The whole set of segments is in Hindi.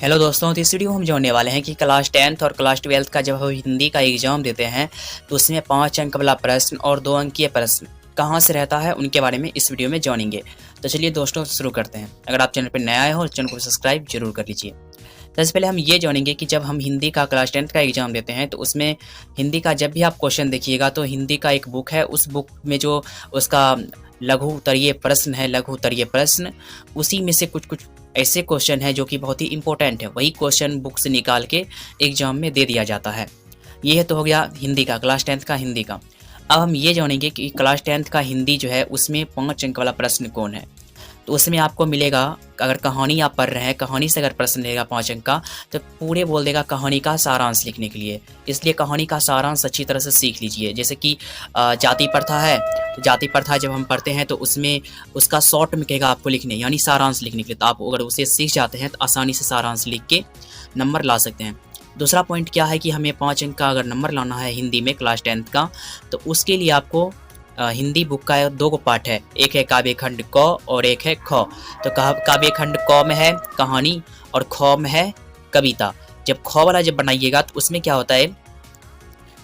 हेलो दोस्तों, तो इस वीडियो में हम जानने वाले हैं कि क्लास 10th और क्लास 12th का जब हम हिंदी का एग्ज़ाम देते हैं तो उसमें 5 अंक वाला प्रश्न और 2 अंकीय प्रश्न कहाँ से रहता है उनके बारे में इस वीडियो में जानेंगे। तो चलिए दोस्तों शुरू करते हैं। अगर आप चैनल पर नए आए हो तो चैनल को सब्सक्राइब जरूर कर लीजिए। सबसे पहले हम ये जानेंगे कि जब हम हिंदी का क्लास 10th का एग्ज़ाम देते हैं तो उसमें हिंदी का जब भी आप क्वेश्चन देखिएगा तो हिंदी का एक बुक है, उस बुक में जो उसका लघु उत्तरीय प्रश्न है, लघु उत्तरीय प्रश्न, उसी में से कुछ कुछ ऐसे क्वेश्चन है जो कि बहुत ही इंपॉर्टेंट है, वही क्वेश्चन बुक से निकाल के एग्जाम में दे दिया जाता है। ये तो हो गया हिंदी का, क्लास 10th का हिंदी का। अब हम ये जानेंगे कि क्लास 10th का हिंदी जो है उसमें 5 अंक वाला प्रश्न कौन है। तो उसमें आपको मिलेगा, अगर कहानी आप पढ़ रहे हैं, कहानी से अगर प्रश्न लेगा 5 अंक का तो पूरे बोल देगा कहानी का सारांश लिखने के लिए। इसलिए कहानी का सारांश अच्छी तरह से सीख लीजिए। जैसे कि जाति प्रथा है, तो जाति प्रथा जब हम पढ़ते हैं तो उसमें उसका शॉर्ट में कहेगा आपको लिखने, यानी सारांश लिखने के लिए। तो आप अगर उसे सीख जाते हैं तो आसानी से सारांश लिख के नंबर ला सकते हैं। दूसरा पॉइंट क्या है कि हमें 5 अंक का अगर नंबर लाना है हिंदी में क्लास 10th का, तो उसके लिए आपको हिंदी बुक का 2 पार्ट है, एक है काव्य खंड क और एक है ख। तो काव्य खंड क में है कहानी और ख में है कविता। जब ख वाला जब बनाइएगा तो उसमें क्या होता है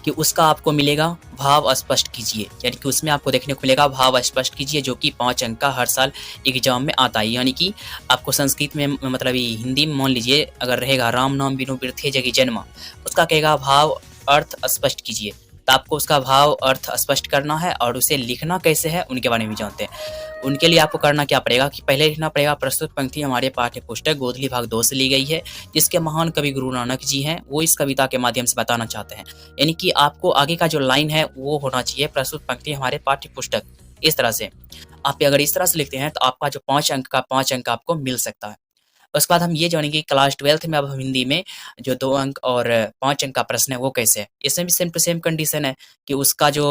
कि उसका आपको मिलेगा भाव स्पष्ट कीजिए, यानी कि उसमें आपको देखने को मिलेगा भाव स्पष्ट कीजिए, जो कि 5 अंक का हर साल एग्जाम में आता है। यानी कि आपको संस्कृत में मतलब हिंदी में मान लीजिए अगर रहेगा राम नाम बिनु बिरथे जगी जन्मा, उसका कहेगा भाव अर्थ स्पष्ट कीजिए। तो आपको उसका भाव अर्थ स्पष्ट करना है और उसे लिखना कैसे है उनके बारे में भी जानते हैं। उनके लिए आपको करना क्या पड़ेगा कि पहले लिखना पड़ेगा प्रस्तुत पंक्ति हमारे पाठ्य पुस्तक गोधली भाग 2 से ली गई है, जिसके महान कवि गुरु नानक जी हैं, वो इस कविता के माध्यम से बताना चाहते हैं। यानी कि आपको आगे का जो लाइन है वो होना चाहिए प्रस्तुत पंक्ति हमारे पाठ्य पुस्तक। इस तरह से आप अगर इस तरह से लिखते हैं तो आपका जो 5 अंक का 5 अंक आपको मिल सकता है। उसके बाद हम ये जानेंगे क्लास 12th में अब हम हिंदी में जो 2 अंक और 5 अंक का प्रश्न है वो कैसे है। इसमें भी सेम टू सेम कंडीशन है कि उसका जो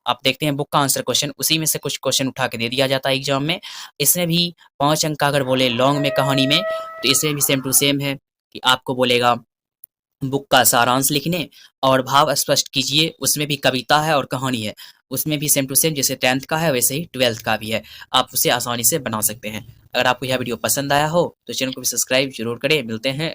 आप देखते हैं बुक का आंसर क्वेश्चन, उसी में से कुछ क्वेश्चन उठा के दे दिया जाता है एग्जाम में। इसमें भी 5 अंक का अगर बोले लॉन्ग में कहानी में, तो इसमें भी सेम टू सेम है कि आपको बोलेगा बुक का सारांश लिखने और भाव स्पष्ट कीजिए। उसमें भी कविता है और कहानी है, उसमें भी सेम टू सेम जैसे 10th का है वैसे ही 12th का भी है। आप उसे आसानी से बना सकते हैं। अगर आपको यह वीडियो पसंद आया हो तो चैनल को भी सब्सक्राइब जरूर करें। मिलते हैं